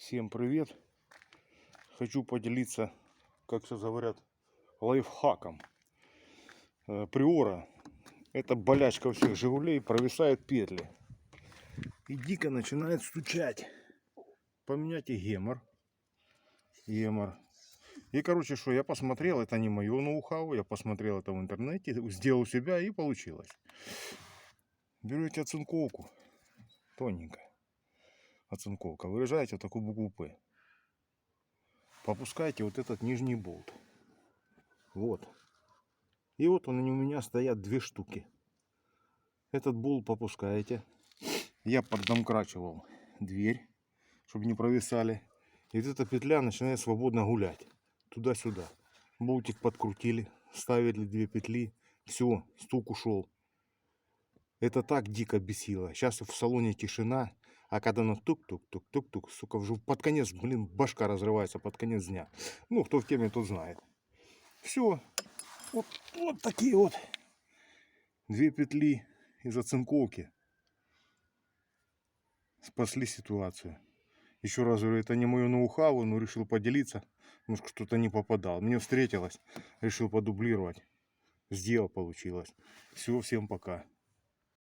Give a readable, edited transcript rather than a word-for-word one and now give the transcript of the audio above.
Всем привет! Хочу поделиться, как сейчас говорят, лайфхаком. Приора — это болячка у всех Жигулей, провисают петли. И дико начинает стучать. Поменяйте гемор. И короче, что я посмотрел, это не мое ноу-хау, я посмотрел это в интернете, сделал у себя и получилось. Берете оцинковку, тоненькая оцинковка, вырезаете вот такую букву П. Попускайте вот этот нижний болт. Вот. И вот они у меня стоят две штуки. Этот болт попускаете. Я поддомкрачивал дверь, чтобы не провисали. И вот эта петля начинает свободно гулять. Туда-сюда. Болтик подкрутили, ставили две петли. Все, стук ушел. Это так дико бесило. Сейчас в салоне тишина. А когда оно тук-тук-тук-тук-тук, сука, уже под конец, блин, башка разрывается под конец дня. Ну, кто в теме, тот знает. Все. Вот такие вот две петли из оцинковки спасли ситуацию. Еще раз говорю, это не мое ноу-хау, но решил поделиться. Может, что-то не попадал. Мне встретилось, решил подублировать. Сделал, получилось. Все, всем пока.